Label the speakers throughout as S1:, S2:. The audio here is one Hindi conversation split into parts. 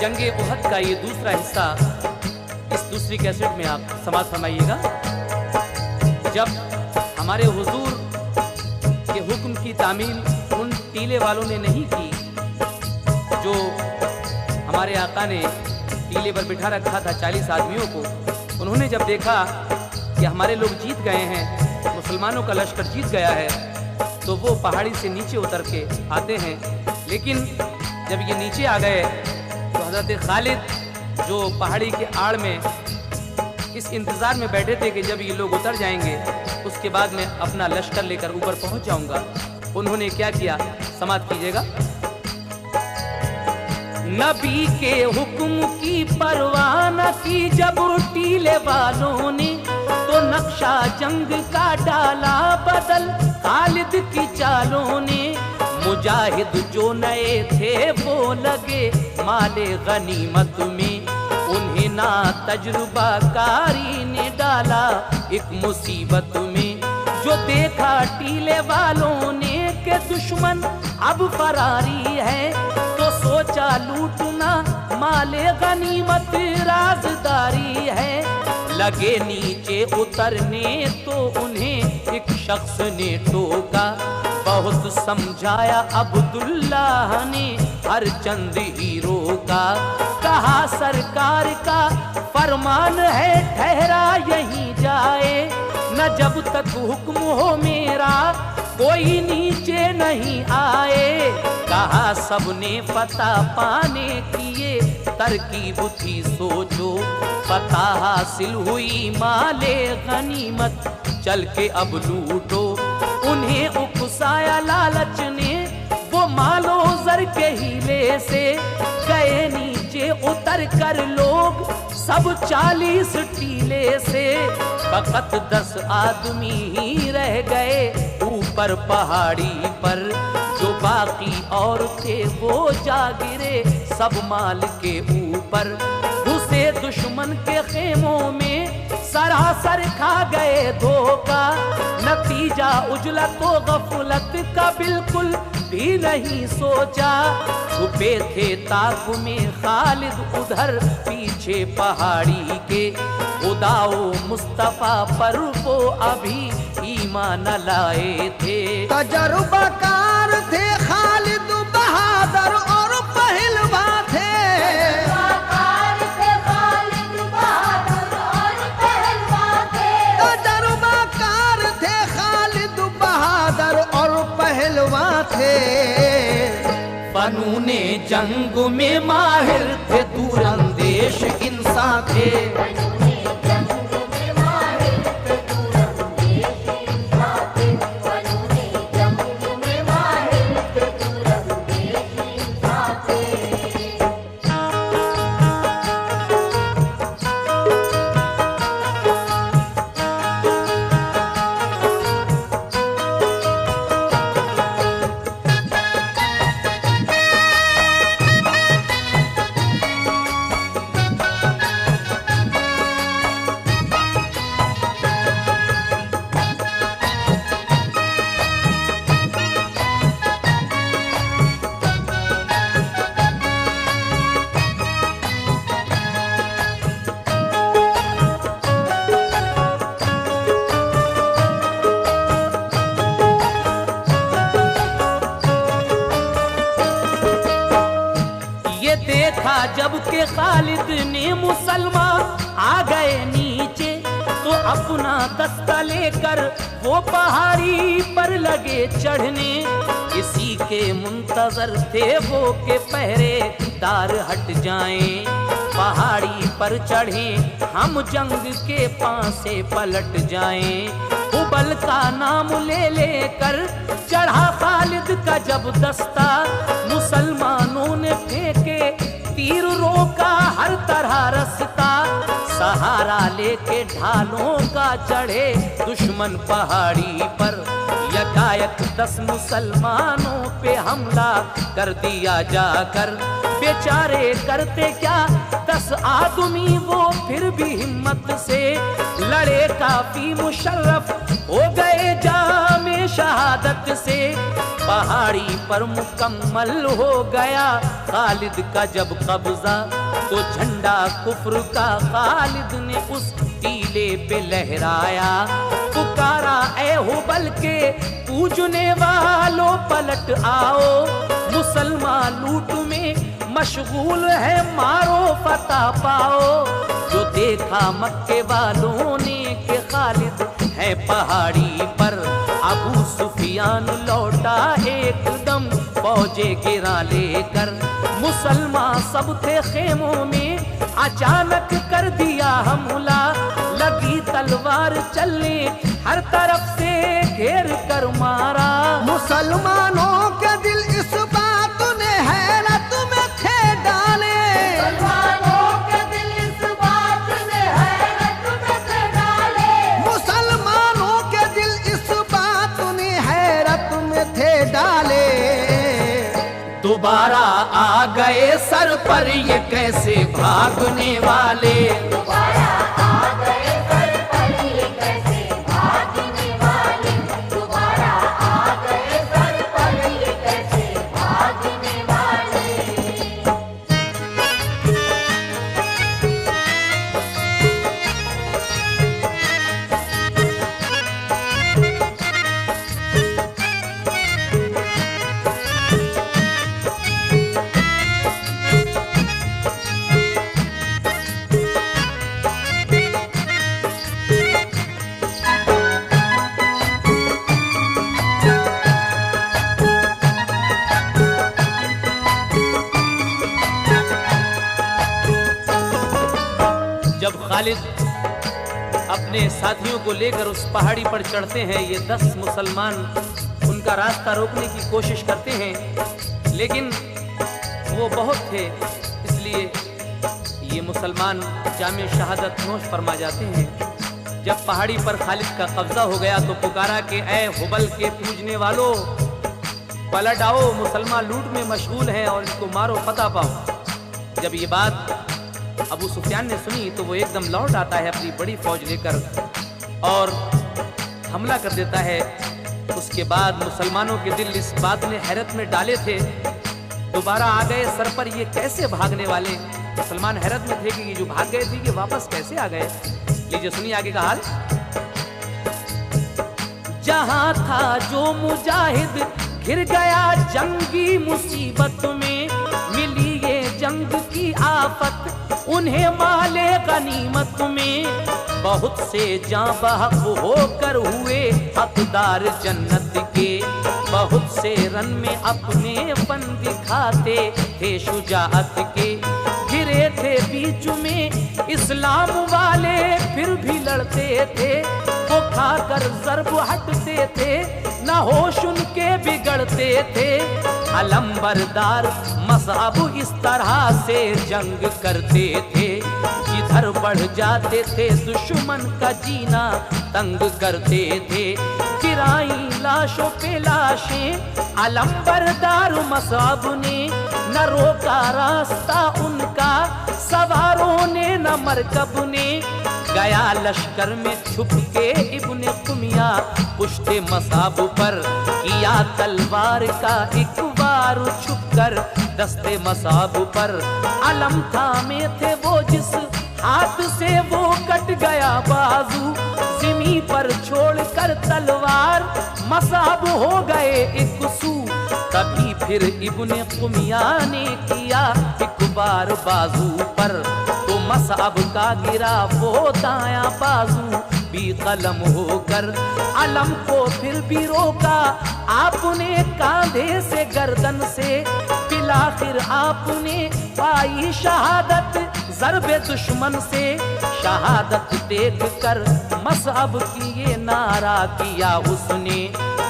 S1: जंगे उहद का ये दूसरा हिस्सा इस दूसरी कैसेट में आप समाज फरमाइएगा। जब हमारे हुजूर के हुक्म की तामील उन टीले वालों ने नहीं की जो हमारे आका ने टीले पर बिठा रखा था 40 आदमियों को, उन्होंने जब देखा कि हमारे लोग जीत गए हैं, मुसलमानों का लश्कर जीत गया है, तो वो पहाड़ी से नीचे उतर के आते हैं। लेकिन जब ये नीचे आ गए तो हज़रत खालिद जो पहाड़ी के आड़ में इस इंतज़ार में बैठे थे कि जब ये लोग उतर जाएंगे उसके बाद मैं अपना लश्कर लेकर ऊपर पहुंच जाऊंगा, उन्होंने क्या किया, समाप्त कीजिएगा। नबी के हुक्म की परवाह न की जब टीले वालों ने, तो नक्शा जंग का डाला बदल खालिद की चालों ने। मुजाहिद जो नए थे वो लगे माले गनीमत में, उन्हें ना तजुर्बा कारी ने डाला एक मुसीबत में। जो देखा टीले वालों ने के दुश्मन अब फरारी है, तो सोचा लूटना माले गनीमत राजदारी है। लगे नीचे उतरने तो उन्हें एक शख्स ने टोका, बहुत समझाया अब्दुल्लाह ने हर चंद हीरो का। कहा सरकार का फरमान है ठहरा यहीं जाए, न जब तक हुक्म हो मेरा कोई नीचे नहीं आए। कहा सबने पता पाने की ये तरकीब थी सोचो, पता हासिल हुई माले गनीमत चल के अब लूटो। उन्हें उकसाया लालच ने वो मालो जर के हीले से, गए नीचे उतर कर लोग सब 40 टीले से। फकत 10 आदमी ही रह गए ऊपर पहाड़ी पर, जो बाकी और थे वो जा गिरे सब माल के ऊपर। घुसे दुश्मन के खेमों में सरासर खा गए धोखा, नतीजा उजलत व गफलत का बिल्कुल भी नहीं सोचा। छुपे थे ताक में खालिद उधर पीछे पहाड़ी के, खुदाओ मुस्तफा पर वो अभी ईमान लाए थे।
S2: तजुर्बाकार थे खालिद बहादुर और पहलवा थे। तजुर्बाकार थे खालिद बहादुर और पहलवा थे।
S1: फनूने जंग में माहिर थे, दूरंदेश इंसान थे। जब के खालिद ने मुसलमान आ गए नीचे, तो अपना दस्ता लेकर वो पहाड़ी पर लगे चढ़ने। इसी के मुंतजर थे वो के पहरेदार हट जाएं। पहाड़ी पर चढ़े हम जंग के पासे पलट जाएं। हुबल का नाम ले लेकर चढ़ा खालिद का जब दस्ता, मुसलमानों ने फेंके तीर रोका हर तरह रास्ता। सहारा लेके ढालों का चढ़े दुश्मन पहाड़ी पर, यकायक 10 मुसलमानों पे हमला कर दिया जाकर। बेचारे करते क्या 10 आदमी वो फिर भी हिम्मत से लड़े, काफी मुशर्रफ हो गए जामे शहादत से पहाड़ी पर मुकम्मल हो गया खालिद का जब कब्जा, तो झंडा कुफ्र का खालिद ने उस टीले पे लहराया। पुकारा ए हुबल के पूजने वालों पलट आओ, मुसलमान लूट में मशगूल है मारो फतह पाओ। जो देखा मक्के वालों ने कि खालिद है पहाड़ी पर, अबू सुफियान लौटा एकदम फौजे गिरा लेकर। मुसलमान सब थे खेमों में, अचानक कर दिया हमला, लगी तलवार चलने हर तरफ से घेर कर मारा।
S2: मुसलमानों के दिल इस बात ने हैरत में थे डाले,
S3: मुसलमानों के दिल इस बात ने हैरत में थे डाले,
S2: मुसलमानों के दिल इस बात ने हैरत में थे डाले।
S1: दोबारा आ गए सर पर ये कैसे भागने वाले,
S3: दोबारा आ गए सर पर ये कैसे भागने वाले, दोबारा आ गए सर पर ये कैसे भागने वाले।
S1: जब खालिद अपने साथियों को लेकर उस पहाड़ी पर चढ़ते हैं, ये 10 मुसलमान उनका रास्ता रोकने की कोशिश करते हैं, लेकिन वो बहुत थे, इसलिए ये मुसलमान जामे शहादत नोश फरमा जाते हैं। जब पहाड़ी पर खालिद का कब्जा हो गया तो पुकारा कि ऐ हुबल के पूजने वालों पलट आओ, मुसलमान लूट में मशगूल हैं और इसको मारो फतह पाओ। जब ये बात अबू सुफियान ने सुनी तो वो एकदम लौट आता है अपनी बड़ी फौज लेकर और हमला कर देता है। उसके बाद मुसलमानों के दिल इस बात ने हैरत में डाले थे, दोबारा आ गए सर पर ये कैसे भागने वाले। मुसलमान हैरत में थे कि ये जो भाग गए थे कि वापस कैसे आ गए। लीजिए सुनिए आगे का हाल। जहां था जो मुजाहिद घिर गया जंगी मुसीबत में, मिली ये जंग की आफत उन्हें माले गनीमत में। बहुत से जां बहक होकर हुए हकदार जन्नत के, बहुत से रन में अपने फन दिखाते थे शुजाअत के। गिरे थे बीच में इस्लाम वाले फिर भी लड़ते थे, वो खाकर ज़र्ब हटते थे न होश उनके बिगड़ते थे। अलंबरदार मज़हब इस तरह से जंग करते थे, जिधर बढ़ जाते थे दुश्मन का जीना तंग करते थे। गिराई लाशों पे लाशें अलंबरदार मज़हब ने, न रोका रास्ता उनका सवारों ने न मरकब ने। गया लश्कर में छुप के इब्ने कुमिया पुश्ते मसाब पर, किया तलवार का एक बार छुप कर दस्ते मसाब पर। अलम थामे थे वो जिस हाथ से वो कट गया बाजू, जिमी पर छोड़ कर तलवार मसाब हो गए एक सू। तभी फिर इब्ने कुमिया ने किया एक बार बाजू पर, तो मसाब का गिरा वो दाया बाजू भी कलम होकर। अलम को फिर भी रोका आपने कांधे से गर्दन से, फिर आपने पाई शहादत ज़रबे दुश्मन से। शहादत देख कर मसअब की ये नारा किया उसने,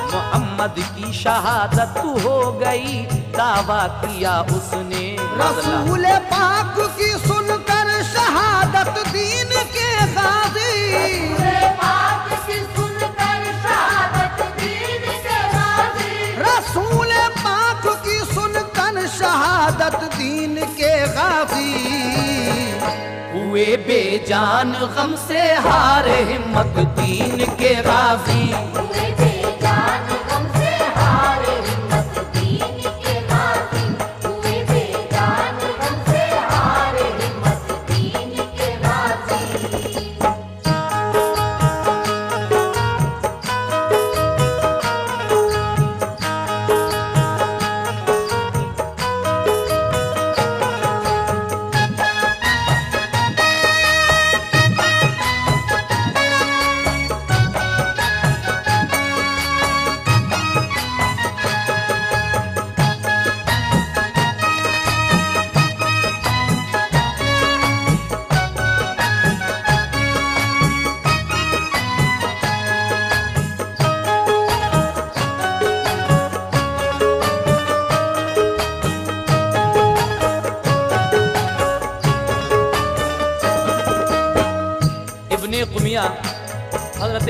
S1: मोहम्मद की शहादत हो गई दावा किया उसने।
S2: रसूल पाक की सुनकर शहादत दीन के गाज़ी,
S3: रसूल पाक की सुनकर शहादत दीन के गाज़ी,
S2: रसूल पाक की सुनकर शहादत दीन के गाज़ी।
S1: हुए बेजान गम से हार हिम्मत दीन के गाज़ी,
S3: हुए बेजान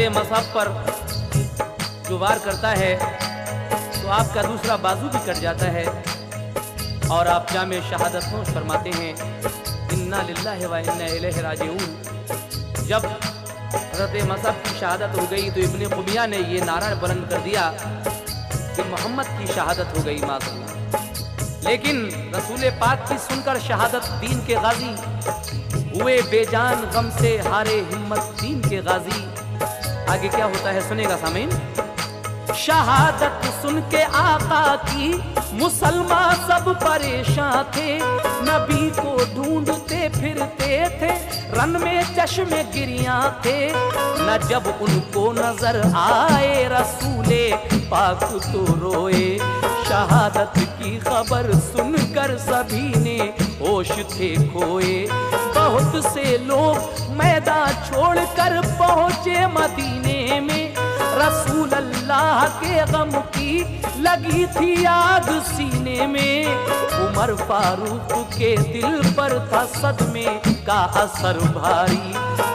S1: हज़रत मसअब पर जो वार करता है तो आपका दूसरा बाजू भी कट जाता है और आप जामे शहादत नोश फरमाते हैं, इन्ना लिल्लाहि व इन्ना इलैहि राजिऊन। जब हज़रत मसअब की शहादत हो गई तो इब्ने कुबिया ने ये नारा बुलंद कर दिया कि मोहम्मद की शहादत हो गई माज़अल्लाह। लेकिन रसूल पाक की सुनकर शहादत दीन के गाजी हुए बेजान, गम से हारे हिम्मत दीन के गाजी। आगे क्या होता है सुनेगा सामीन। शहादत सुन के आका की मुसलमान सब परेशान थे, नबी को ढूंढते फिरते थे, रन में चश्मे गिरियां थे, न जब उनको नजर आए रसूले पाक तो रोए। शहादत की खबर सुनकर सभी ने होश थे खोए। बहुत से लोग मैदान छोड़कर पहुंचे मदीने में, रसूल अल्लाह के गम की लगी थी आग सीने में। उमर फारूक के दिल पर था सदमे का असर भारी,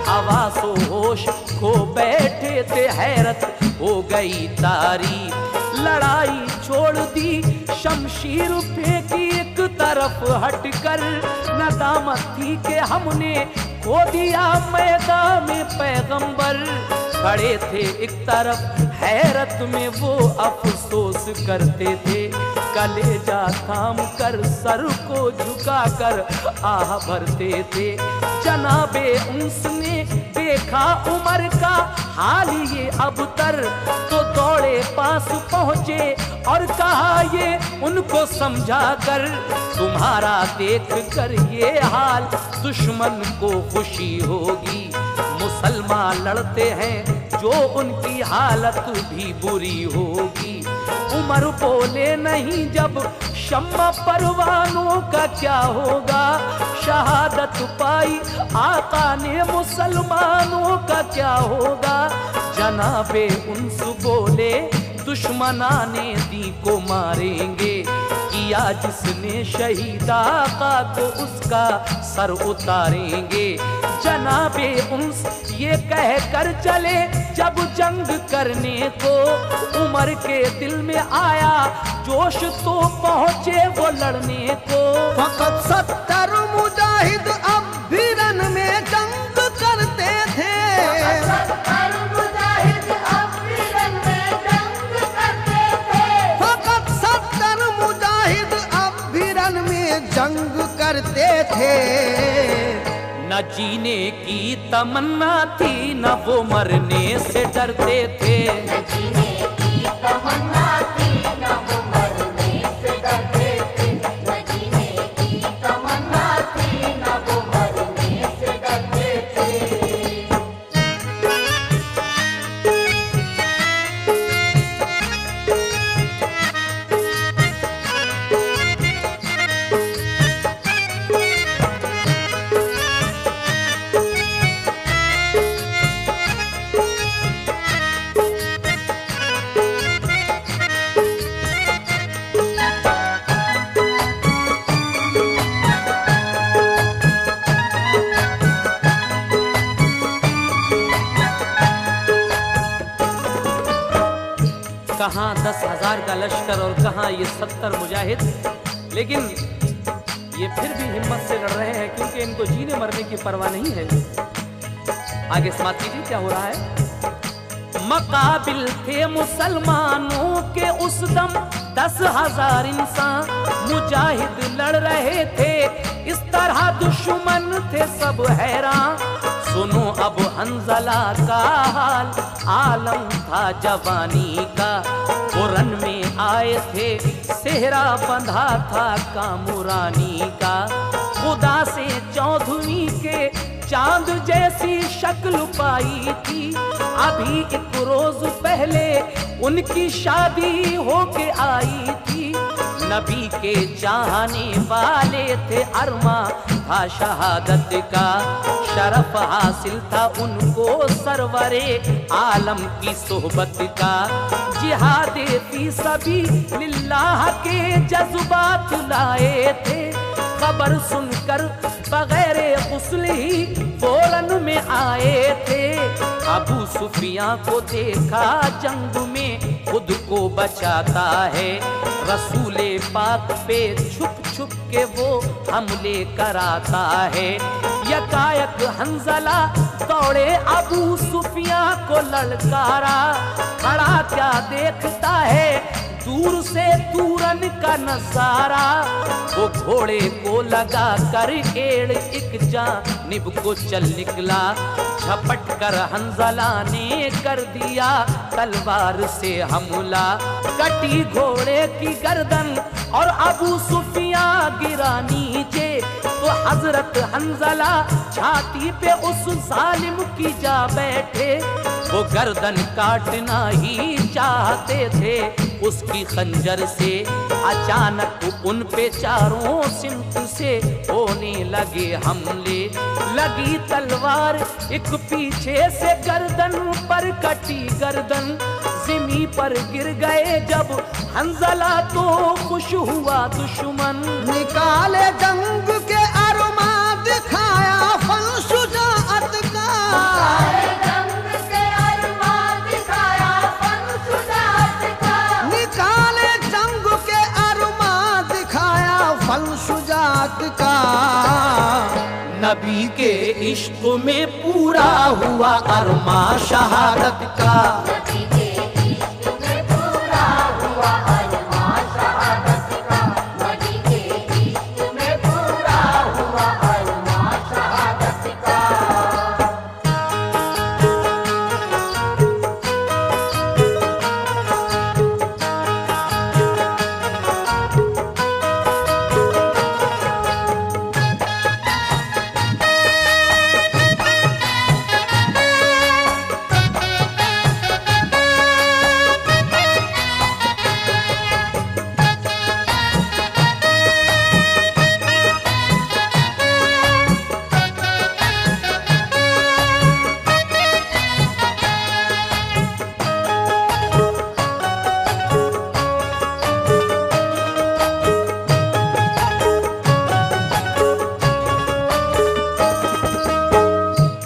S1: हवासो होश खो बैठे थे, हैरत हो गई तारी। लड़ाई छोड़ दी, शमशीर फेंकी एक तरफ हटकर, नदामत थी कि हमने खो दिया मैदान में पैगंबर। खड़े थे एक तरफ हैरत में वो अफसोस करते थे, कलेजा थाम कर सर को झुकाकर आह भरते थे। जनाबे उसने देखा उमर का हाल ये अबतर, तो दौड़े पास पहुंचे और कहा ये उनको समझा कर, तुम्हारा देख कर ये हाल दुश्मन को खुशी होगी। मुसलमान लड़ते हैं जो उनकी हालत भी बुरी होगी। उमर बोले नहीं जब शम्मा परवानों का क्या होगा, शहादत पाई आका ने मुसलमानों का क्या होगा। जनाबे उन्स बोले दुश्मनाने दी को मारेंगे, किया जिसने शहीद आका तो उसका सर उतारेंगे। जनाबे उन्स ये कह कर चले जब जंग करने को, उमर के दिल में आया जोश तो पहुंचे वो लड़ने को।
S2: फकत 70 मुजाहिद अब भी रन में जंग करते थे,
S3: 70 मुजाहिद अब भी रन में जंग करते थे।
S2: फकत 70 मुजाहिद अब भी रन में जंग करते थे।
S1: न जीने की तमन्ना थी, न वो मरने से डरते थे।
S3: न जीने की तमन्ना थी, न वो मरने से डरते थे। न जीने की तमन्ना थी, न वो मरने से डरते थे।
S1: कहाँ 10,000 का लश्कर और कहाँ ये 70 मुजाहिद, लेकिन ये फिर भी हिम्मत से लड़ रहे हैं क्योंकि इनको जीने मरने की परवाह नहीं है। आगे समाप्त कीजिए क्या हो रहा है। मकाबिल थे मुसलमानों के उस दम 10,000 इंसान, मुजाहिद लड़ रहे थे इस तरह दुश्मन थे सब हैरान। सुनो अब हंजला का हाल, आलम था जवानी का, कुरन में आए थे सेहरा बंधा था कामुरानी का। खुदा से चौधरी के चांद जैसी शक्ल पाई थी, अभी एक रोज पहले उनकी शादी होके आई थी। नबी के चाहने वाले थे, अरमा था शहादत का, शरफ हासिल था उनको सरवरे आलम की सोहबत का। जिहादे फी सबीलिल्लाह के जज्बात लाए थे, खबर सुनकर बगैर गुस्ल ही फौरन में आए थे। अबू सुफियां को देखा जंग में खुद को बचाता है। रसूले पाक पे छुप छुप के वो हमले कराता है। यकायक हंजला दौड़े अबू सुफियां को ललकारा। खड़ा क्या देखता है दूर से तूरन का नजारा। वो घोड़े को लगा कर एड़ एक जानिब को चल निकला। झपट कर हंजला ने कर दिया तलवार से हमला। कटी घोड़े की गर्दन और अबू सुफिया गिरा नीचे। तो हजरत हंजला छाती पे उस जालिम की जा बैठे। वो गर्दन काटना ही चाहते थे उसकी खंजर से। अचानक उन पे चारों सिमत से होने लगे हमले। लगी तलवार एक पीछे से गर्दन पर कटी गर्दन। जिमी पर गिर गए जब हंजला तो खुश हुआ दुश्मन।
S2: निकाले जंग के अरमा दिखाया फन शुजाअत का। निकाले जंग के अरमा दिखाया फन शुजाअत का।
S1: नबी के इश्क में पूरा हुआ अरमा शहादत का।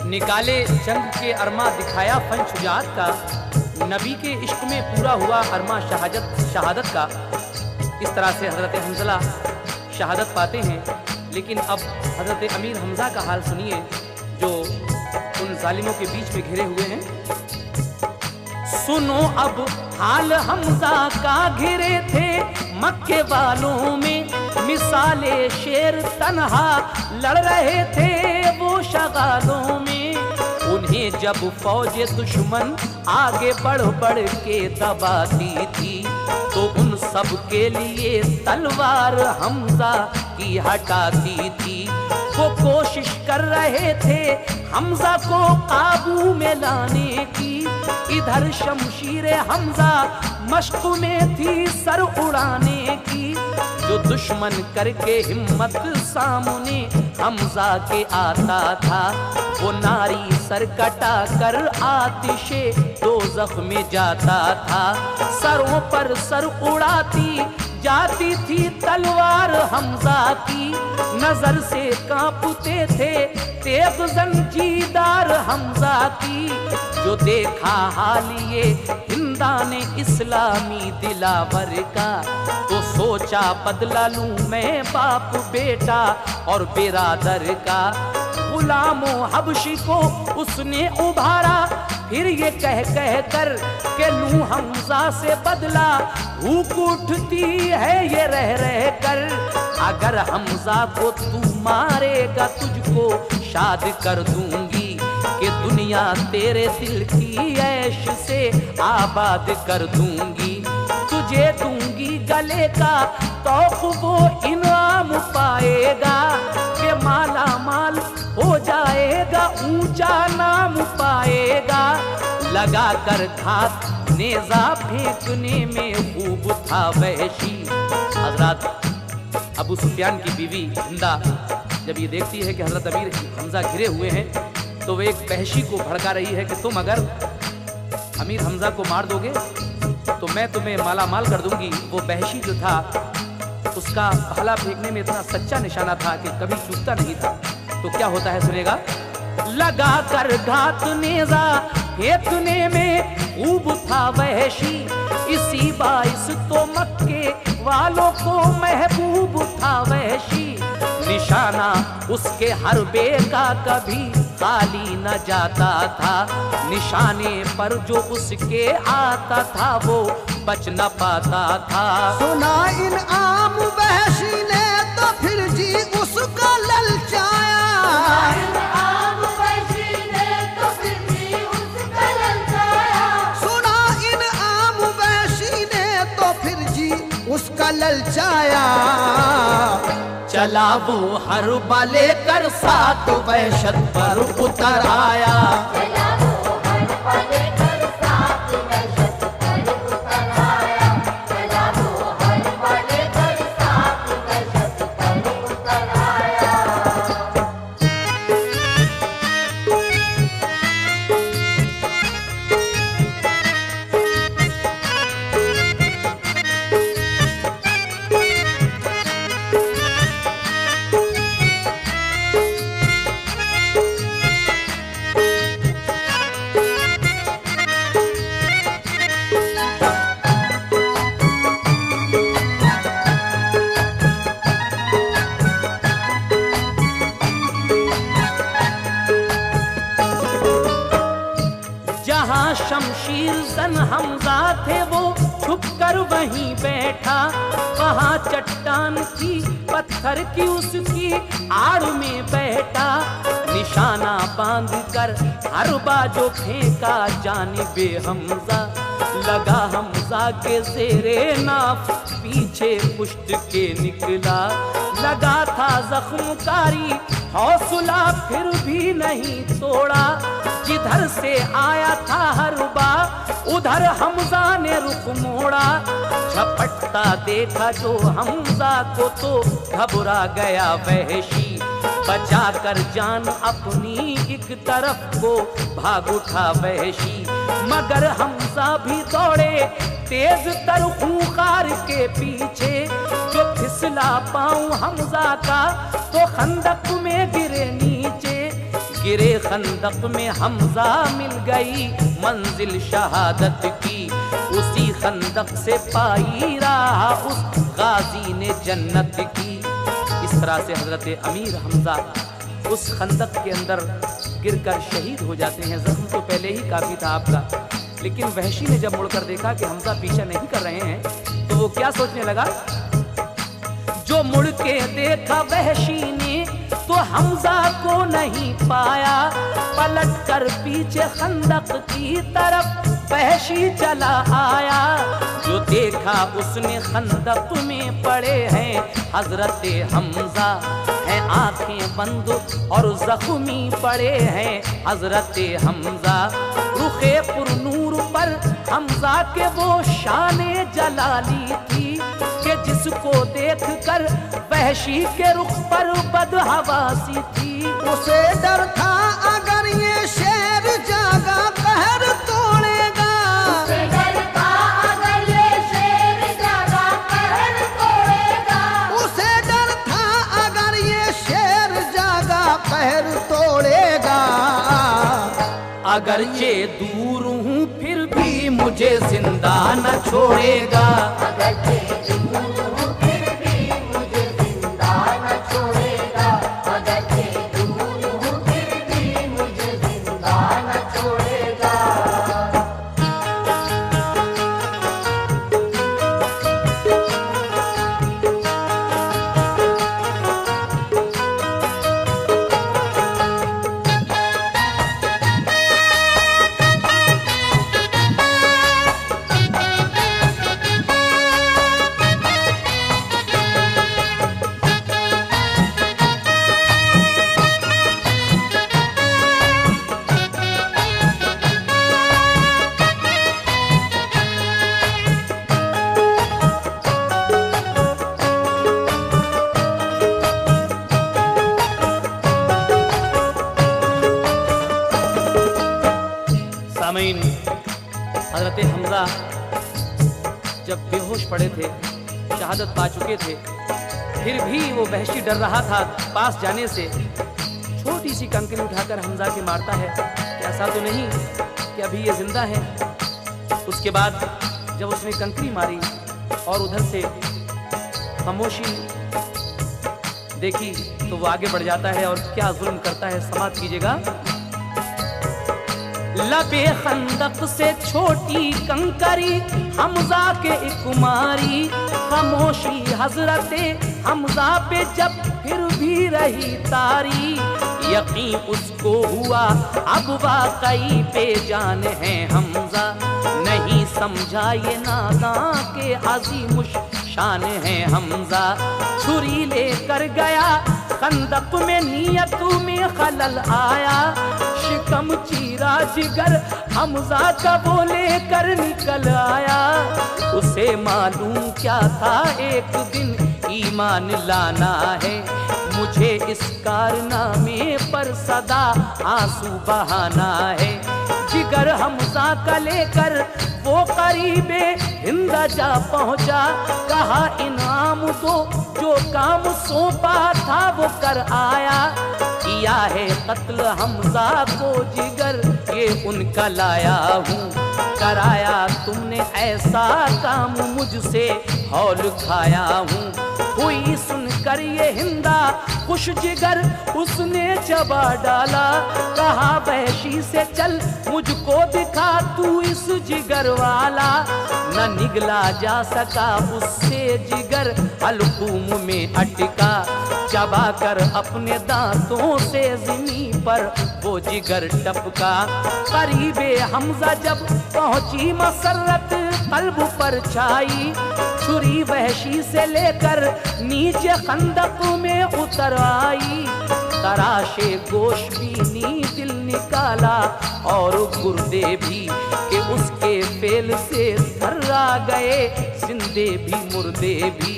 S1: निकाले जंग के अरमा दिखाया फन शुजाअत का। नबी के इश्क में पूरा हुआ अरमा शहादत का। इस तरह से हजरत हंजला शहादत पाते हैं। लेकिन अब हजरत अमीर हमजा का हाल सुनिए जो उन जालिमों के बीच में घिरे हुए हैं। सुनो अब हाल हमजा का घिरे थे मक्के वालों में। मिसाले शेर तन्हा लड़ रहे थे वो शगालों में। उन्हें जब फौज दुश्मन आगे बढ़ बढ़ के दबाती थी तो उन सब के लिए तलवार हमजा की हटाती थी। वो कोशिश कर रहे थे हमजा को काबू में लाने की। इधर शमशीर हमजा मश्क में थी सर उड़ाने की। जो दुश्मन करके हिम्मत सामने हमजा के आता था वो नारी सर कटा कर आतिशे दोज़ख में जाता था। सरों पर सर उड़ाती जाती थी तलवार हमजा की। नजर से कांपते थे तेग जंजीदार हमजा की। जो देखा हाल ये हिंदा ने इस्लामी दिलावर का तो सोचा बदला लूं मैं बाप बेटा और बिरादर का। गुलामों हबशी को उसने उभारा फिर ये कह कह कर के लूं हमजा से बदला। भूख उठती है ये रह रह कर। अगर हमजा को तू मारेगा तुझको शाद कर दूंगी कि दुनिया तेरे दिल की ऐश से आबाद कर दूंगी। तुझे दूंगी गले का तौक वो इनाम पाएगा कि माला माल हो जाएगा ऊंचा नाम पाएगा। लगा कर घात नेजा फेंकने में खूब था वहशी। हजरत अबू सुफियान की बीवी हिंदा जब ये देखती है कि हजरत अमीर हमजा घिरे हुए हैं तो वे एक वहशी को भड़का रही है कि तुम अगर अमीर हमजा को मार दोगे तो मैं तुम्हें माला माल कर दूंगी। वो वहशी जो था उसका भाला फेंकने में इतना सच्चा निशाना था कि कभी चूकता नहीं था। तो क्या होता है सुनेगा। लगा कर घात नेजा फेंकने में खूब था वहशी, इसी बाइस तो मक्के वालों को महबूब था वहशी। निशाना उसके हरबे का कभी खाली न जाता था, निशाने पर जो उसके आता था वो बच न पाता था।
S2: सुना इन आम वहशी ने तो फिर जी उसका ललचाया,
S3: आम वहशी ने तो फिर भी उसका ललचाया।
S2: सुना इन आम वहशी ने तो फिर जी उसका ललचाया।
S1: चला वो हरबा लेकर सात वहशत पर उतर आया।
S3: चला वो हरबा लेकर सात वहशत पर उतर आया। चला वो हरबा लेकर सात वहशत पर उतर आया।
S1: जहाँ शमशीर जन हमजा थे वो छुप कर वहीं बैठा, वहाँ चट्टान की पत्थर की उसकी आड़ में बैठा। निशाना बांध कर हरबा जो फेंका जानिबे हमजा, लगा हमजा के ज़ेरे नाफ पीछे पुष्ट के निकला। लगा था जख्मकारी हौसला फिर भी नहीं तोड़ा, जिधर से आया था हरबा उधर हमजा ने रुख मोड़ा। झपटता देखा जो हमजा को तो घबरा गया वहशी, बचा कर जान अपनी एक तरफ को भाग उठा वहशी। मगर हमजा भी दौड़े तेज तर खूंखार के पीछे, जो फिसला पाऊं हमजा का तो खंदक में गिरे नीचे। गिरे खंदक में हमजा मिल गई मंजिल शहादत की, उसी खंदक से पाई रहा उस गाजी ने जन्नत की। इस तरह से हजरत अमीर हमजा उस खंदक के अंदर गिरकर शहीद हो जाते हैं। जख्म तो पहले ही काफी था आपका, लेकिन वहशी ने जब मुड़कर देखा कि हमजा पीछा नहीं कर रहे हैं तो वो क्या सोचने लगा। जो मुड़ के देखा वहशी ने तो हमजा को नहीं पाया, पलट कर पीछे खंदक की तरफ वहशी चला आया। जो देखा उसने खंदक में पड़े हैं हजरत हमजा, हैं आंखें बंद और जख्मी पड़े हैं हजरत हमजा। रुखे पुरनूर पर हमजा के वो शाने जलाली थी कि जिसको देख कर वहशी के रुख पर बदहवासी थी।
S2: उसे डर था अगर ये शेर जागा कहर तोड़ेगा,
S3: उसे डर था अगर ये शेर जागा कहर तोड़ेगा।
S2: उसे डर था अगर ये शेर जागा कहर तोड़ेगा।
S1: अगरचे दूर हूँ फिर भी मुझे जिंदा न छोड़ेगा।
S3: अगरचे दूर हूँ फिर भी मुझे जिंदा न छोड़ेगा। अगरचे दूर हूँ फिर भी मुझे जिंदा न छोड़ेगा।
S1: सामीन, हजरत हमजा जब बेहोश पड़े थे, शहादत पा चुके थे, फिर भी वो वहशी डर रहा था पास जाने से। छोटी सी कंकरी उठाकर हमजा के मारता है कि ऐसा तो नहीं कि अभी ये जिंदा है। उसके बाद जब उसने कंकरी मारी और उधर से खामोशी देखी तो वो आगे बढ़ जाता है और क्या जुल्म करता है, समाप्त कीजिएगा। लबे खंदक से छोटी कंकरी हमजा के एक मारी, खामोशी हजरते हमजा पे जब फिर भी रही तारी। यकीन उसको हुआ अब वाकई पे जान है हमजा, नहीं समझा ये नादां के अजीम शान है हमजा। छुरी लेकर गया खंदक में नियत में खलल आया, शिकम चीरा जिगर हमजा का वो लेकर निकल आया। उसे मालूम क्या था एक दिन ईमान लाना है, मुझे इस कारनामे पर सदा आंसू बहाना है। जिगर हमजा का लेकर वो करीबे हिंद जा पहुंचा, कहा इनाम दो जो काम सौंपा था वो कर आया। किया है कत्ल हमजा को जिगर ये उनका लाया हूँ, कराया तुमने ऐसा काम मुझसे हौल खाया हूँ। हुई सुनकर ये हिंदा खुश जिगर उसने चबा डाला, कहा वहशी से चल मुझको दिखा तू इस जिगर वाला। न निगला जा सका उससे जिगर हलकूम में अटका, चबा कर अपने दांतों से ज़मीन पर वो जिगर टपका। करीबे हमजा जब पहुंची मसरत कल्ब पर छाई, छुरी वहशी से लेकर नीचे खंदक में उतर आई। तराशे गोश बीनी दिल निकाला और गुर्दे भी, कि उसके फेल से थर्रा गए जिंदे भी मुर्दे भी।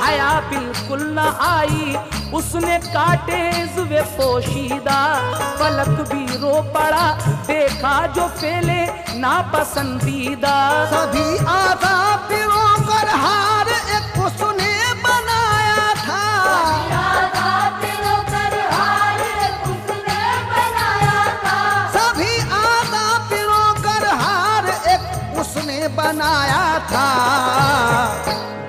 S1: हया बिल्कुल न आई उसने काटे इज़्वे पोशीदा, फलक भी रो पड़ा देखा जो फेले नापसंदीदा।
S2: सभी आज़ाद कर हार एक उसने बनाया था, सभी आज़ाद कर हार एक उसने बनाया था।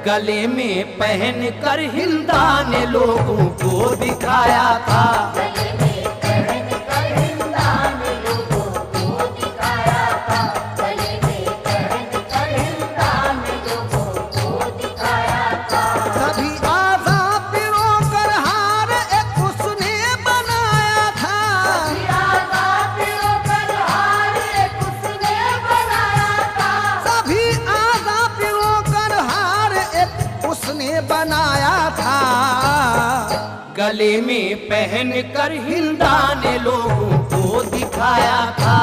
S1: गले में पहन कर हिंदा ने लोगों को दिखाया था,
S2: सभी आज़ाद कर हार एक उसने बनाया था, सभी आज़ाद कर हार एक उसने बनाया था।
S1: गले में पहन कर हिंदा ने लोगों को दिखाया था।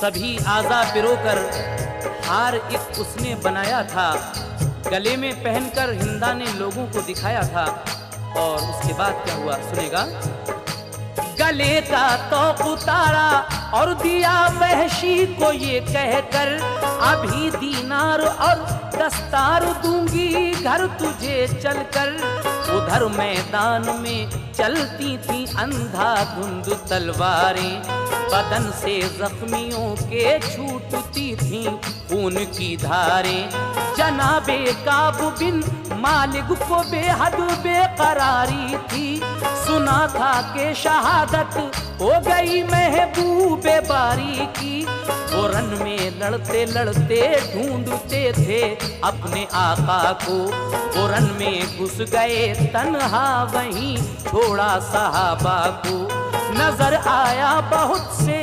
S1: सभी आज़ा पिरोकर हार एक उसने बनाया था, गले में पहनकर हिंदा ने लोगों को दिखाया था। और उसके बाद क्या हुआ सुनेगा। गले का तौक उतारा और दिया वहशी को ये कहकर, अभी दीनार और दस्तार दूंगी घर तुझे चलकर। उधर मैदान में चलती थी अंधाधुंध तलवारें, बदन से जख्मियों के छूटती थी खून की धारें। जनाबे काबू बिन मालिक को बेहद बेकरारी थी, सुना था कि शहादत हो गई महबूबे बारी की। वो रन में लड़ते लड़ते ढूंढते थे अपने आका को, वो रन में घुस गए तन्हा वहीं छोड़ा सहाबा को। नजर आया बहुत से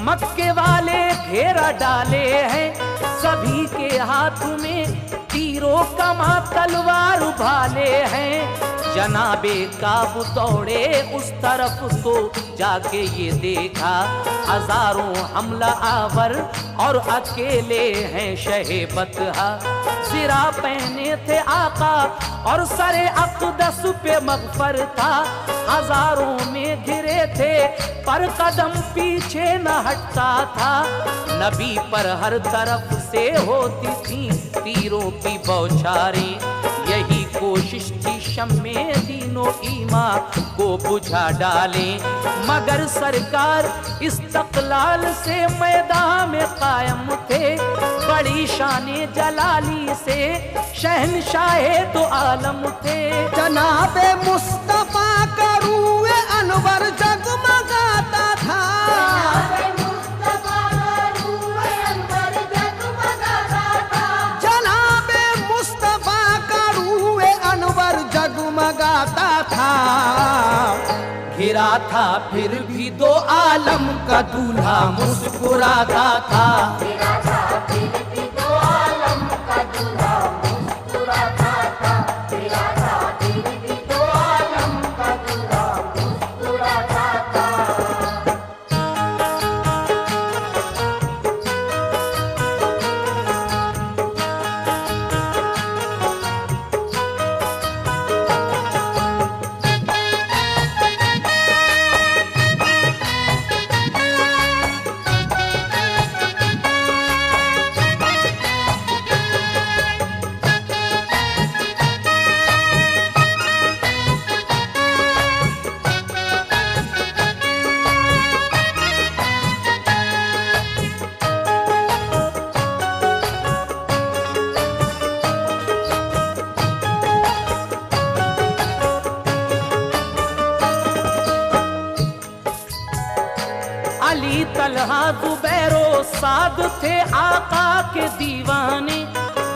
S1: मक्के वाले घेरा डाले हैं, सभी के हाथ में तीरों कमा तलवार उभाले हैं। जनाबे काबू दौड़े उस तरफ तो जाके ये देखा, हजारों हमला आवर और अकेले हैं शहे बतहा। सिरा पहने थे आका और सरे अक़दस पे मग़फ़र था, हजारों में घिरे थे पर कदम पीछे न हटता था। नबी पर हर तरफ से होती थी तीरों की बौछारें, यही कोशिश थी शम्मे दीनो ईमा को बुझा डालें। मगर सरकार इस्तक़लाल से मैदान में कायम थे, बड़ी शाने जलाली से शहनशाहे दो आलम थे।
S2: जनाबे मुस्तफा का रूए अनवर जगमगाता था, जनाबे मुस्तफा का रूए अनवर जगमगाता था।
S1: घिरा था फिर भी दो आलम का दूल्हा मुस्कुराता था। अली तलहा जुबैरो साद थे आका के दीवाने,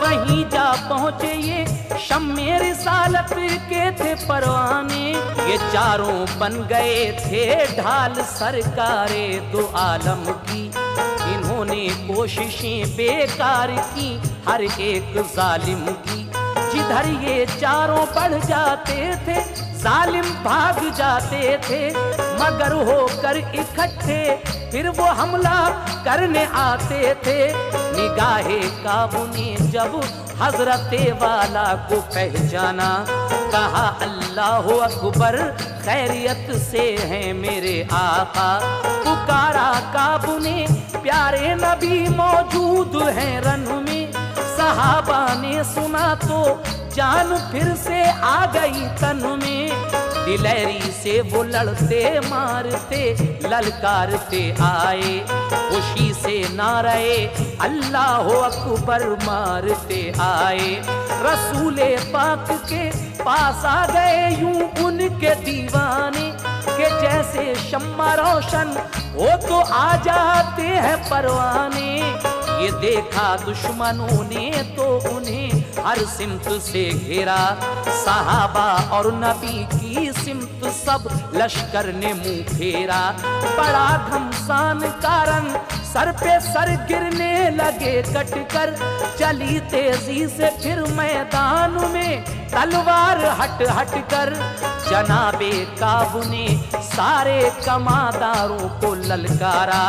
S1: वहीं जा पहुँचे ये शम्मे रिसालत के थे परवाने। ये चारों बन गए थे ढाल सरकारे दो आलम की, इन्होंने कोशिशें बेकार की हर एक जालिम की। जिधर ये चारों बढ़ जाते थे जालिम भाग जाते थे, मगर होकर इकट्ठे फिर वो हमला करने आते थे। निगाहे काबू ने जब हजरते वाला को पहचाना, कहा अल्लाह अकबर खैरियत से हैं मेरे आका। पुकारा काबू ने प्यारे नबी मौजूद हैं रन में, सहाबा ने सुना तो जान फिर से आ गई तन में। दिलेरी से वो लड़ते मारते ललकारते आए, खुशी से नारे अल्लाह अकबर मारते आए। रसूले पाक के पास आ गए यूं उनके दीवाने, के जैसे शम्मा रोशन हो तो आ जाते हैं परवाने। ये देखा दुश्मनों ने तो उन्हें हर सिमत से घेरा, सहाबा और नबी की सिमत सब लश्कर ने मुंह फेरा। बड़ा घमसान कारण सर पे सर गिरने लगे कटकर, चली तेजी से फिर मैदान में तलवार हट हट कर। जनाबे काबू ने सारे कमादारों को ललकारा,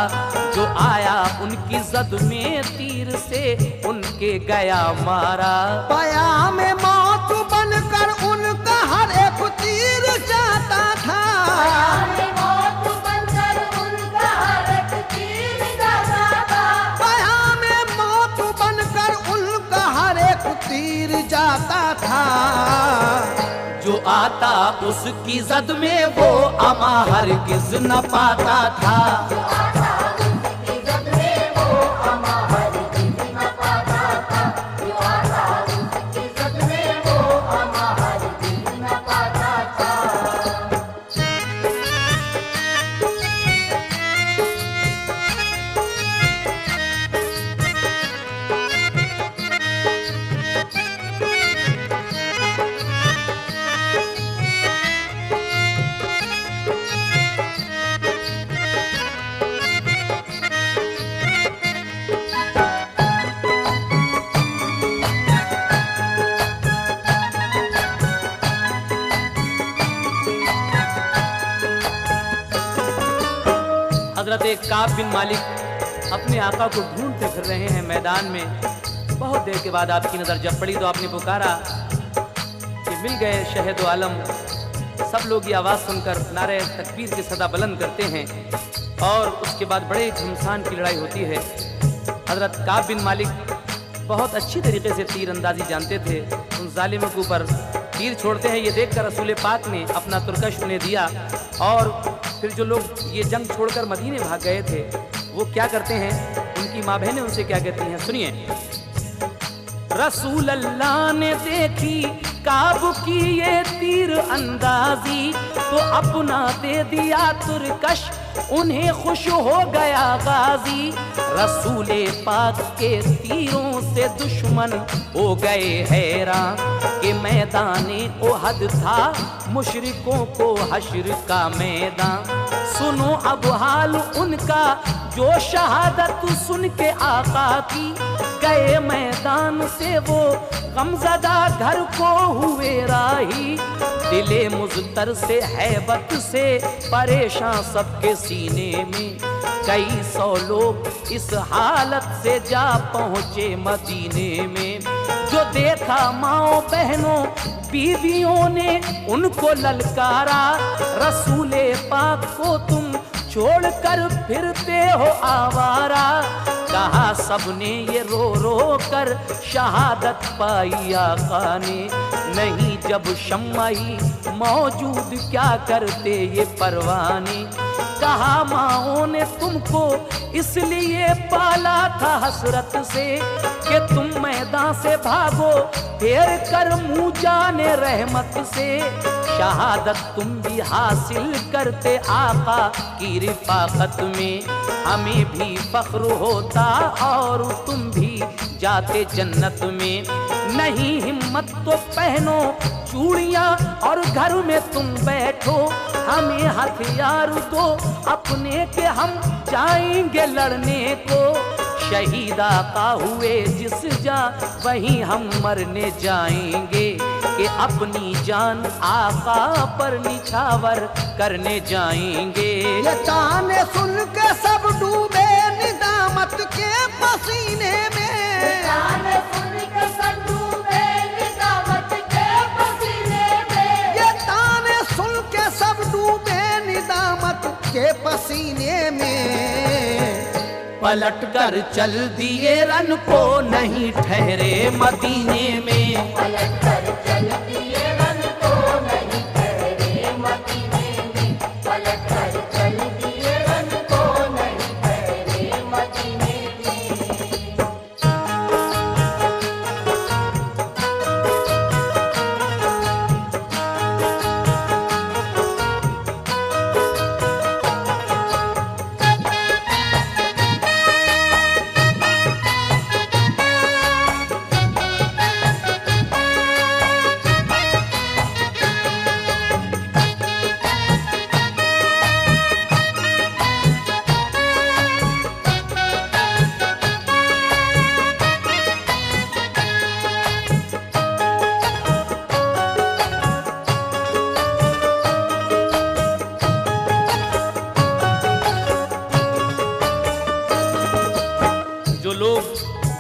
S1: जो आया उनकी जद में तीर से उनके गया मारा।
S2: पया में मौत बनकर उनका हर एक तीर जाता था, पया में मौत बनकर उनका हर एक तीर जाता था, पया में मौत बनकर उनका हर एक तीर जाता था।
S1: जो आता उसकी जद में वो अमा हरगिज़ न पाता था। हजरत काब बिन मालिक अपने आका को ढूंढते फिर रहे हैं मैदान में। बहुत देर के बाद आपकी नज़र जब पड़ी तो आपने पुकारा कि मिल गए शहीद आलम। सब लोग ये आवाज़ सुनकर नारे तकबीर की सदा बुलंद करते हैं और उसके बाद बड़े घमसान की लड़ाई होती है। हजरत काब बिन मालिक बहुत अच्छी तरीके से तीर अंदाजी जानते थे। उन जालिमों के ऊपर तीर छोड़ते हैं, ये देखकर रसूल पाक ने अपना तुरकश उन्हें दिया। और फिर जो लोग ये जंग छोड़कर मदीने भाग गए थे वो क्या करते हैं, उनकी माँ बहनें उनसे क्या कहती हैं, सुनिए। रसूल अल्लाह ने देखी काब की ये तीर अंदाजी, तो अपना दे दिया तुरकश, उन्हें खुश हो गया गाजी। रसूले पाक के तीरों से दुश्मन हो गए हैरान, कि मैदाने ओहद था मुशरिकों को हश्र का मैदान। सुनो अब हाल उनका जो शहादत सुन के आका की, गए मैदान से वो गमज़दा घर को हुए राही। दिले मुज़तर से हैबत से परेशान सबके सीने में, कई सौ लोग इस हालत से जा पहुँचे मदीने में। जो देखा माओ बहनों बीवियों ने उनको ललकारा, रसूले पाक को तुम छोड़कर फिरते हो आवारा। कहा सबने ये रो रो कर शहादत पाई आका ने, नहीं जब शम्मा ही मौजूद क्या करते ये परवाने। कहा माओ ने तुमको इसलिए पाला था हसरत से, कि तुम मैदान से भागो फेर कर मुँह जाने रहमत से। शहादत तुम भी हासिल करते आका की रिफाकत में, हमें भी फख्र होता और तुम भी जाते जन्नत में। नहीं हिम्मत तो पहनो चूड़ियाँ और घर में तुम बैठो, हमें हथियार दो अपने के हम जाएंगे लड़ने को। शहीदा का हुए जिस जा वहीं हम मरने जाएंगे, कि अपनी जान आका पर निछावर करने जाएंगे।
S2: ये ताने सुन के सब डूबे निदामत के पसीने में,
S3: ताने सुन के सब डूबे निदामत के पसीने में।
S2: ये ताने सुन के सब डूबे निदामत के पसीने में।
S1: पलट कर चल दिए रन को नहीं ठहरे मदीने में।
S3: पलट कर चल दिए रन को नहीं ठहरे मदीने में। पलट कर चल दिए रन को नहीं ठहरे मदीने में।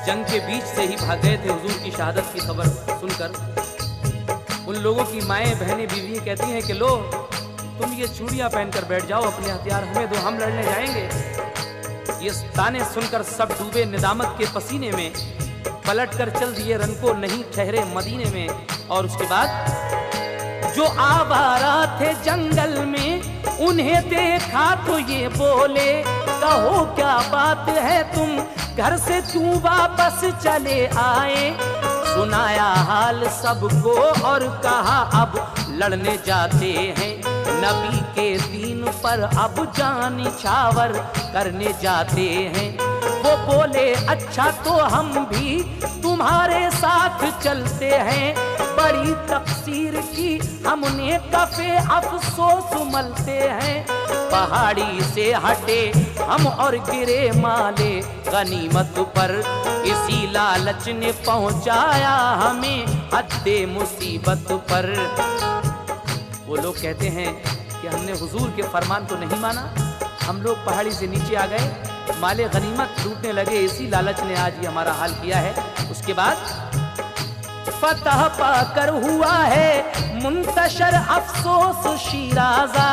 S1: जंग के बीच से ही भाग गए थे हुजूर की शहादत की खबर सुनकर, उन लोगों की माएँ बहनें बीवी कहती हैं कि लो तुम ये चूड़ियाँ पहनकर बैठ जाओ, अपने हथियार हमें दो, हम लड़ने जाएंगे। ये ताने सुनकर सब डूबे निदामत के पसीने में, पलट कर चल दिए रन को नहीं ठहरे मदीने में। और उसके बाद जो आवारा थे जंगल में उन्हें देखा तो ये बोले, कहो क्या बात है तुम घर से क्यों वापस चले आए। सुनाया हाल सबको और कहा अब लड़ने जाते हैं, नबी के दीन पर अब जान निछावर करने जाते हैं। वो बोले अच्छा तो हम भी तुम्हारे साथ चलते हैं, बड़ी तकसीर की हमने कफे अफसोस मलते हैं। पहाड़ी से हटे हम और गिरे माले गनीमत पर, इसी लालच ने पहुंचाया हमें हद्दे मुसीबत पर। वो लोग कहते हैं कि हमने हुजूर के फरमान को नहीं माना, हम लोग पहाड़ी से नीचे आ गए, माले गनीमत लूटने लगे, इसी लालच ने आज ये हमारा हाल किया है। उसके बाद फतह पाकर हुआ है मुंतशर अफसोस शिराजा,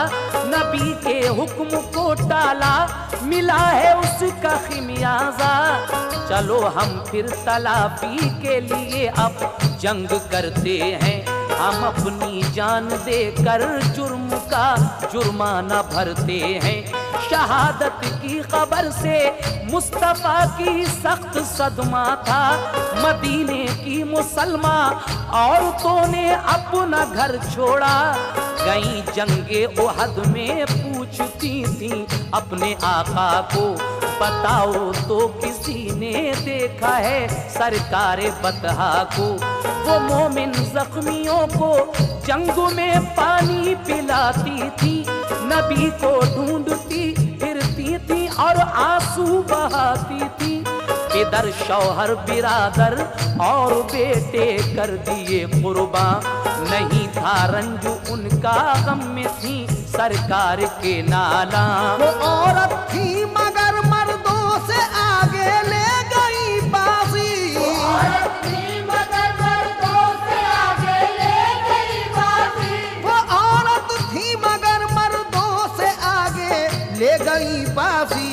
S1: नबी के हुक्म को टाला मिला है उसका खिमियाजा। चलो हम फिर तलाफी के लिए अब जंग करते हैं, हम अपनी जान देकर जुर्म का जुर्माना भरते हैं। शहादत की खबर से मुस्तफा की सख्त सदमा था, मदीने की मुसलमा औरतों ने अपना घर छोड़ा। गई जंगे ओहद में पूछती थी अपने आका को, बताओ तो किसी ने देखा है सरकार बतहा को। वो मोमिन जख्मियों को जंग में पानी पिलाती थी, नबी को ढूंढती फिरती थी और आंसू बहाती थी। इधर शौहर बिरादर और बेटे कर दिए कुर्बान, नहीं था रंजू उनका गम में थी सरकार के नाला।
S2: वो औरत थी मगर मर्दों से आगे ले गई बाजी,
S3: औरत थी मगर मर्दों से आगे ले गई बाजी।
S2: वो औरत थी मगर मर्दों से आगे ले गई बाजी।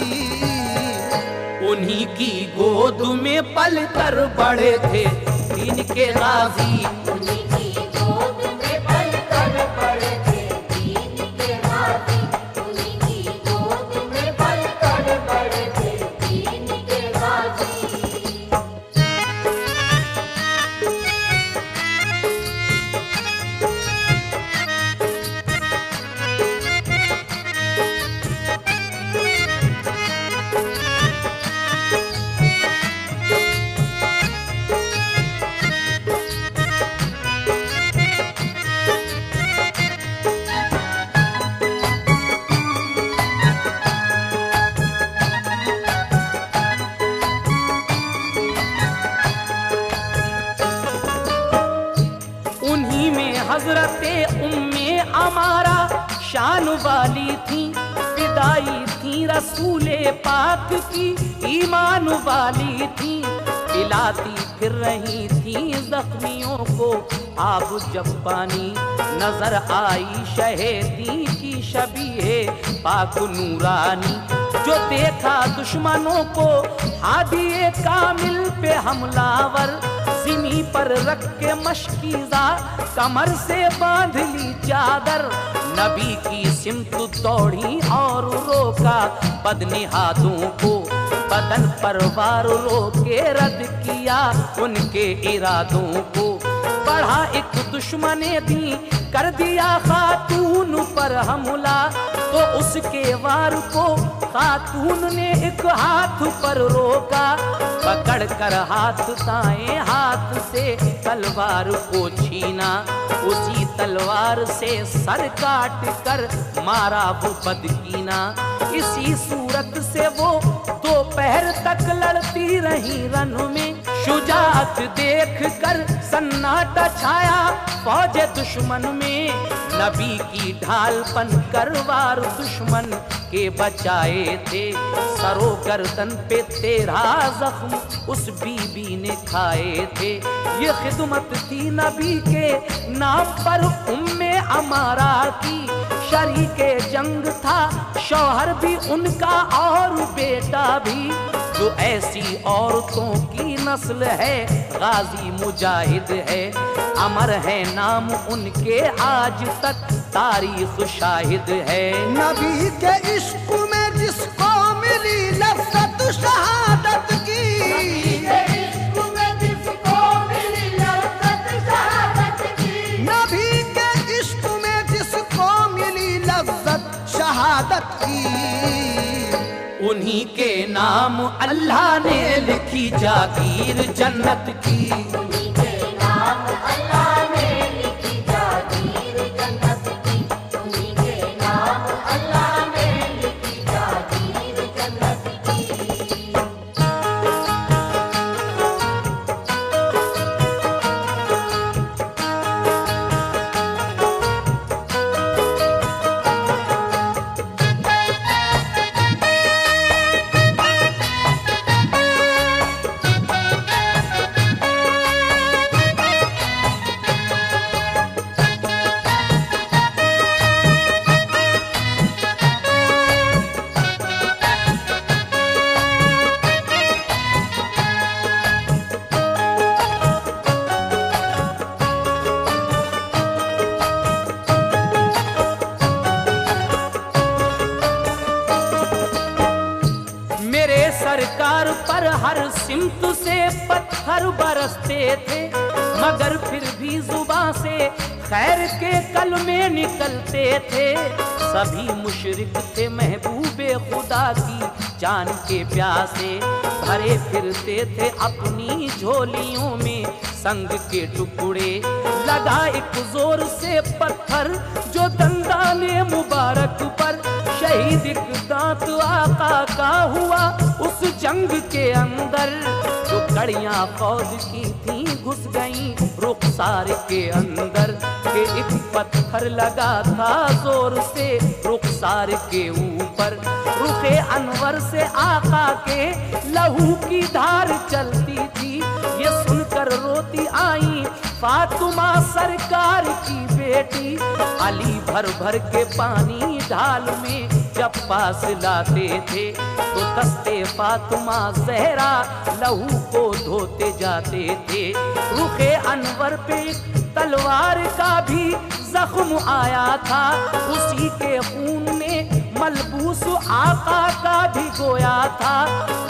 S1: उन्हीं की गोद में पल कर बड़े थे दीन के गाजी।
S3: उन्हीं की गोद में पल कर बड़े थे दीन के गाजी। उन्हीं की गोद में पल कर बड़े थे दीन के गाजी।
S1: उन्हीं में हजरते उम्मे अमारा शान वाली थी, फिदाई थी रसूले पाक की ईमान वाली थी। पिलाती फिर रही थी जख्मियों को आब जब पानी, नजर आई शहेदी की शबीहे पाक नूरानी। जो देखा दुश्मनों को हादिए कामिल पे हमलावर, जिमी पर रख के मशकीजा कमर से बांध ली चादर। नबी की सिमत दौड़ी और रोका बदनिहादों को, बदन पर वार रोके रद्द किया उनके इरादों को। बढ़ा एक दुश्मने दी कर दिया खातून पर हमला, तो उसके वार को खातून ने एक हाथ पर रोका। पकड़ कर हाथ दाएं हाथ से तलवार को छीना, उसी तलवार से सर काट कर मारा वो बदकीना। इसी सूरत से वो दोपहर तक लड़ती रही रन में, शुजाअत देख कर सन्नाटा छाया फौज दुश्मन में। नबी की ढाल पन करवार दुश्मन के बचाए थे, सरो गर्दन पे 13 जख्म उस बीबी ने खाए थे। ये खिदमत थी नबी के नाम पर उम्मे अमारा की, शरीके जंग था शौहर भी उनका और बेटा भी। जो ऐसी औरतों की नस्ल है गाजी मुजाहिद है, अमर है नाम उनके आज तक तारीख शाहिद है।
S2: नबी के इश्क में जिसको मिली लज़्ज़त शहादत की,
S3: नबी के इश्क में जिसको मिली लज़्ज़त शहादत की।
S2: नबी के इश्क में जिसको मिली लज़्ज़त शहादत की।
S1: उन्हीं के नाम अल्लाह ने लिखी जागीर जन्नत की।
S3: उन्हीं के नाम अल्लाह ने लिखी जागीर जन्नत की। उन्हीं के नाम अल्लाह ने लिखी जागीर जन्नत की।
S1: हर सिमत से पत्थर बरसते थे, मगर फिर भी जुबां से खैर के कलमे निकलते थे। सभी मुशरिक थे महबूबे खुदा की जान के प्यासे, भरे फिरते थे अपनी झोलियों में संग के टुकड़े। लगा एक जोर से पत्थर जो दंदाने मुबारक पर, शहीद एक दांत आका का हुआ उस जंग के अंदर। जो कड़ियां फौज की थी घुस गईं रुखसार के अंदर, के एक पत्थर लगा था जोर से रुखसार के ऊपर। रुखे अनवर से आका के लहू की धार चलती थी, ये सुनकर रोती आई फातिमा सरकार की बेटी। अली भर भर के पानी ढाल में जब पास लाते थे, तो दस्ते फातिमा जहरा लहू को धोते जाते थे। रुखे अनवर पे तलवार का भी जख्म आया था, उसी के खून में मलबूस आका का भी गोया था।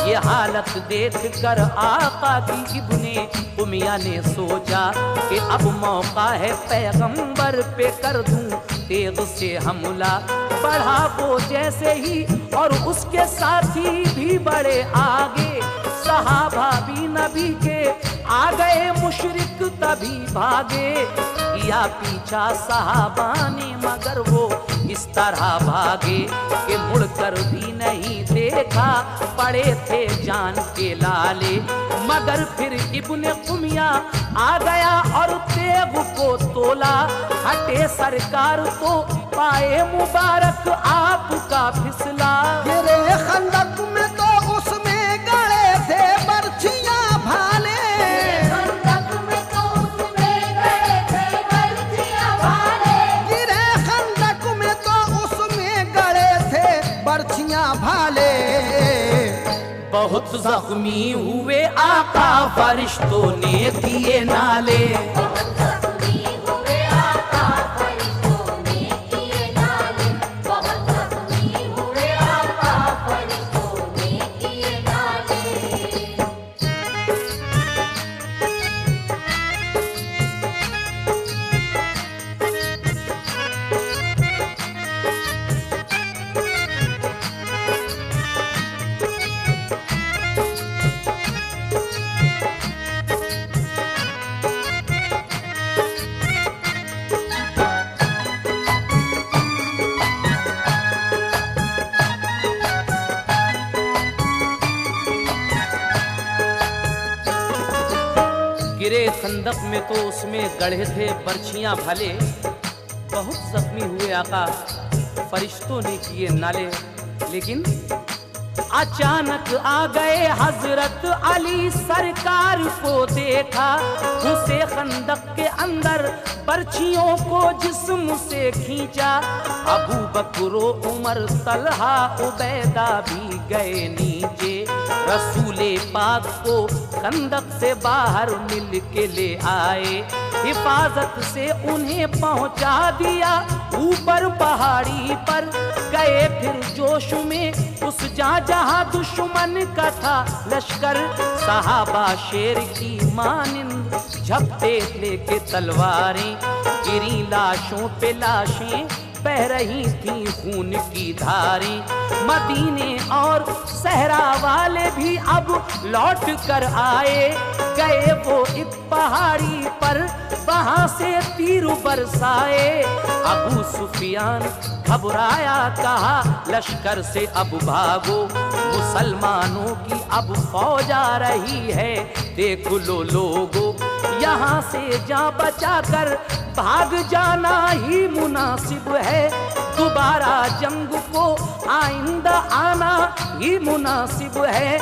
S1: ये हालत देख कर आका की इब्ने उमिया ने सोचा कि अब मौका है पैगंबर पे कर दूं तेग से हमला। बढ़ा वो जैसे ही और उसके साथी भी बड़े आगे, सहाबा भी नबी के आ गए मुशरिक तभी भागे। किया पीछा सहाबा ने मगर वो इस तरह भागे कि मुड़कर भी नहीं देखा, पड़े थे जान के लाले। मगर फिर इब्ने उमिया आ गया और तेग को तोला। हटे सरकार तो पाए मुबारक आपका फिसला।
S2: गिरे खंदक में तो उसमें गड़े थे बर्छियां भाले।
S3: खंदक में तो उसमें गए थे बर्छियां भाले।
S2: गिरे खंदक में तो उसमें गड़े थे बर्छियां भाले।
S1: बहुत जख्मी हुए आका फरिश्तों ने दिए नाले।
S3: बहुत जख्मी हुए आका फरिश्तों ने किए नाले। बहुत जख्मी हुए आका फरिश्तों ने किए नाले।
S1: गिरे खंदक में तो उसमें गढ़े थे बर्छियां भाले। बहुत जख्मी हुए आका फरिश्तों ने किए नाले। लेकिन अचानक आ गए हजरत अली सरकार को देखा, घुसे खंदक के अंदर बर्छियों को जिस्म से खींचा। अबू बकर उमर तलहा उबैदा भी गए नीचे, रसूले पाक को खंदक से बाहर मिल के ले आए। हिफाजत से उन्हें पहुंचा दिया ऊपर पहाड़ी पर। गए फिर जोश में उस जहां दुश्मन का था लश्कर। सहाबा शेर की मानिंद झपटे लेके तलवारें, गिरी लाशों पे लाशें बह रही थी खून की धारें। मदीने और सहरा वाले भी अब लौट कर आए। गए वो एक पहाड़ी पर, वहां से तीर बरसाए। अबू सुफियान घबराया, कहा लश्कर से अब भागो, मुसलमानों की अब फौज आ रही है, देख लो लोगो। यहाँ से जा बचा कर भाग जाना ही मुनासिब है। दोबारा जंग को आइंदा आना ही मुनासिब है।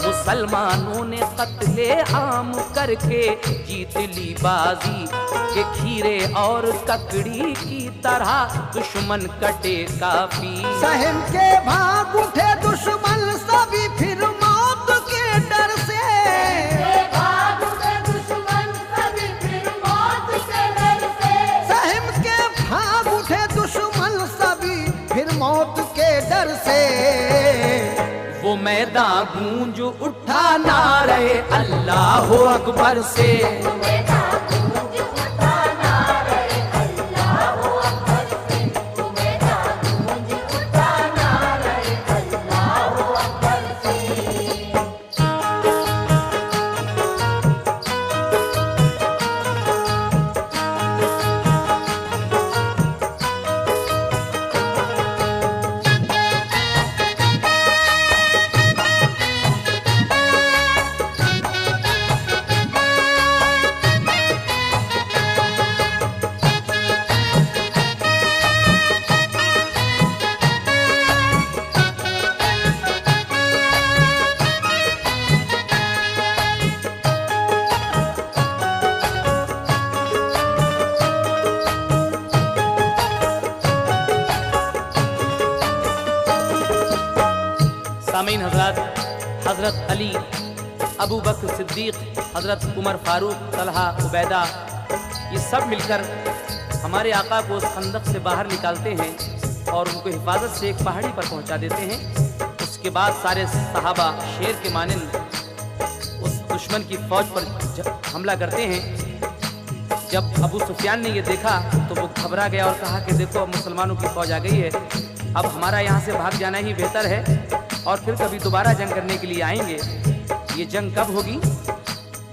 S1: मुसलमानों ने कत्ले आम करके जीत ली बाजी, के खीरे और ककड़ी की तरह दुश्मन कटे काफी।
S2: सहम के भाग उठे दुश्मन सभी फिर मौत के डर से।
S3: भाग उठे दुश्मन सभी फिर मौत के डर से।
S2: सहम के भाग उठे दुश्मन सभी फिर मौत के डर से।
S1: वो मैदान गूंज उठा नारे अल्लाह अकबर से। सामीन हजरत, हजरत अली, अबू बकर सिद्दीक, हजरत उमर फारूक, तलहा, उबैदा, ये सब मिलकर हमारे आका को उस खंदक से बाहर निकालते हैं और उनको हिफाजत से एक पहाड़ी पर पहुंचा देते हैं। उसके बाद सारे सहाबा शेर के मानिंद उस दुश्मन की फौज पर हमला करते हैं। जब अबू सुफियान ने ये देखा तो वो घबरा गया और कहा कि देखो अब मुसलमानों की फौज आ गई है, अब हमारा यहाँ से भाग जाना ही बेहतर है और फिर कभी दोबारा जंग करने के लिए आएंगे। ये जंग कब होगी?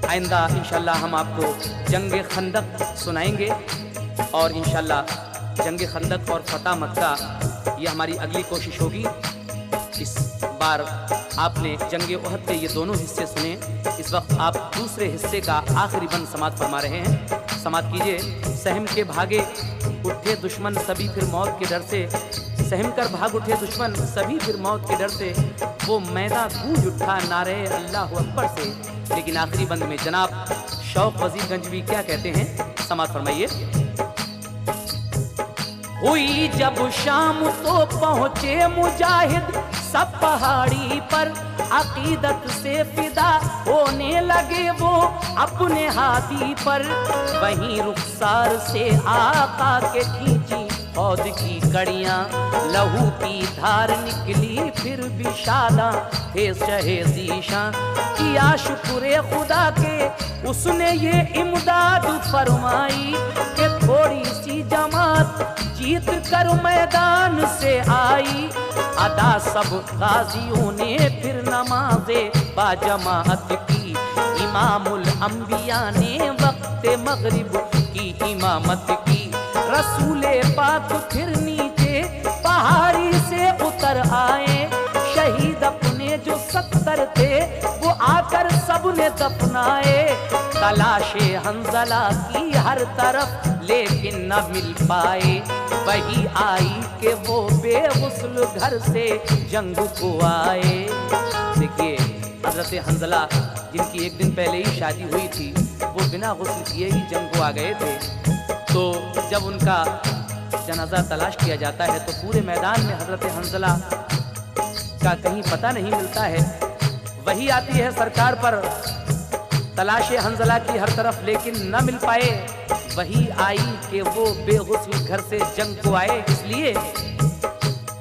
S1: आइंदा इंशाल्लाह हम आपको जंग खंदक सुनाएंगे और इंशाल्लाह जंग खंदक और फतह मक्का ये हमारी अगली कोशिश होगी। इस बार आपने जंग उहद के ये दोनों हिस्से सुने। इस वक्त आप दूसरे हिस्से का आखिरी बंद समात फरमा रहे हैं। समात कीजिए। सहम के भागे उठे दुश्मन सभी फिर मौत के डर से, सहम कर भाग उठे दुश्मन सभी फिर मौत के डर से, वो मैदान गूंज उठा नारे अल्लाह अकबर से। लेकिन आखिरी बंद में जनाब शौक वजीर गंजवी क्या कहते हैं, समात फरमाइए। हुई जब शाम तो पहुंचे मुजाहिद सब पहाड़ी पर, अकीदत से फिदा होने लगे वो अपने हाथी पर। वहीं रुखसार से आका के खींची फौज की कड़ियां, लहू की धार निकली फिर भी शादा थे शहे ज़ीशां। किया शुक्र खुदा के उसने ये इमदाद फरमाई कि थोड़ी सी जमात जीत कर मैदान से आई। अदा सब गाजियों ने फिर नमाज़े बाजमात की, इमामुल अंबिया ने वक्त मगरिब की इमामत की। रसूले पाक फिर नीचे पहाड़ी से उतर आए, शहीद अपने जो 70 थे वो आकर सबने दफनाए। तलाशे हंजला की हर तरफ लेकिन न मिल पाए, वही आई कि वो बेगुस्ल घर से जंग को आए। देखिए हजरत हंजला जिनकी एक दिन पहले ही शादी हुई थी, वो बिना गुस्ल किए ही जंग को आ गए थे। तो जब उनका जनाजा तलाश किया जाता है तो पूरे मैदान में हजरत हंजला का कहीं पता नहीं मिलता है। वही आती है सरकार पर तलाशे हंजला की हर तरफ लेकिन न मिल पाए। वही आई कि वो बेगुस्ल घर से जंग को आए। इसलिए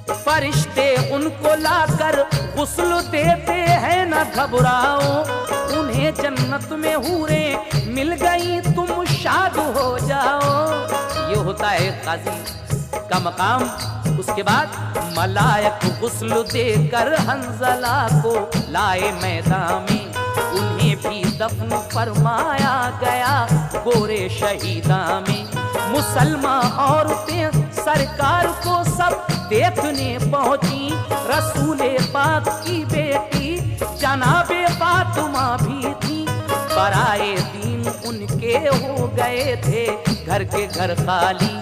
S1: फरिश्ते उनको लाकर गुस्ल देते हैं, न घबराओ उन्हें जन्नत में हूरें मिल गई तुम शाद हो जाओ। ये होता है काजी का मकाम। उसके बाद मलायक गुस्ल देकर हंजला को लाए मैदान में, उन्हें भी दफन फरमाया गया गोरे शहीदा में। मुसलमान औरतें सरकार को सब देखने पहुंची, रसूले पाक की बेटी जनाबे फातिमा भी थी। बराए दीन उनके हो गए थे घर के घर खाली,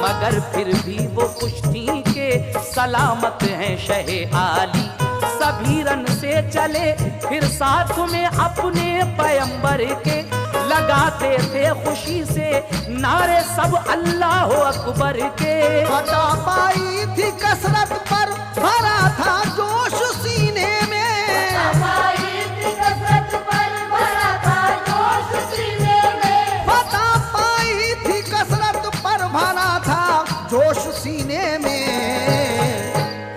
S1: मगर फिर भी वो खुश थी के सलामत हैं शहे आली। सभी रन से चले फिर साथ में अपने पैगंबर के, लगाते थे खुशी से नारे सब अल्लाह अकबर के।
S2: फटा पाई थी कसरत पर भरा था जोश सीने में,
S3: पाई थी कसरत पर भरा था जोश सीने में।
S2: फटा पाई थी कसरत पर भरा था जोश सीने में।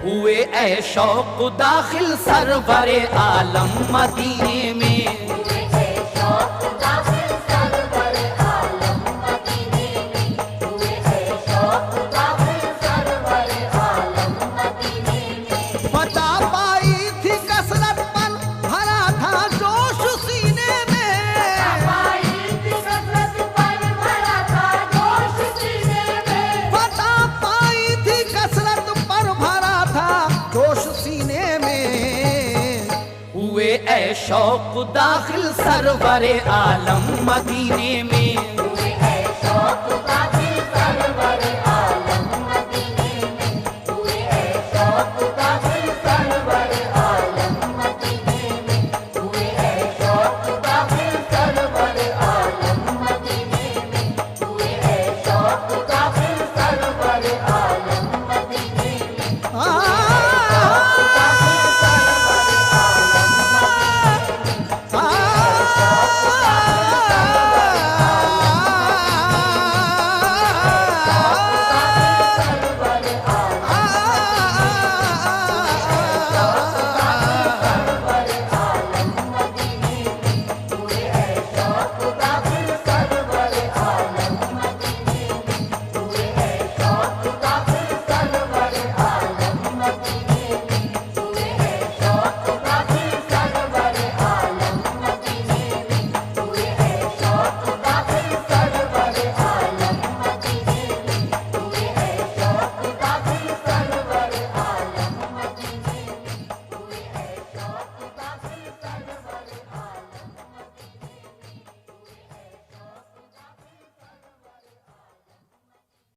S1: हुए ऐ शौक दाखिल सरवरे आलम मदीने में।
S3: हुए है शौक दाखिल सरवर आलम मदीने में, हुए है शौक दाखिल सरवर आलम मदीने में।
S2: फता पाई थी कसरत पर भरा था जोश सीने में,
S3: पाई थी कसरत पर भरा था जोश सीने में।
S2: फता पाई थी कसरत पर भरा था जोश सीने में।
S1: हुए ऐ शौक दाखिल सरवरे आलम मदीने में।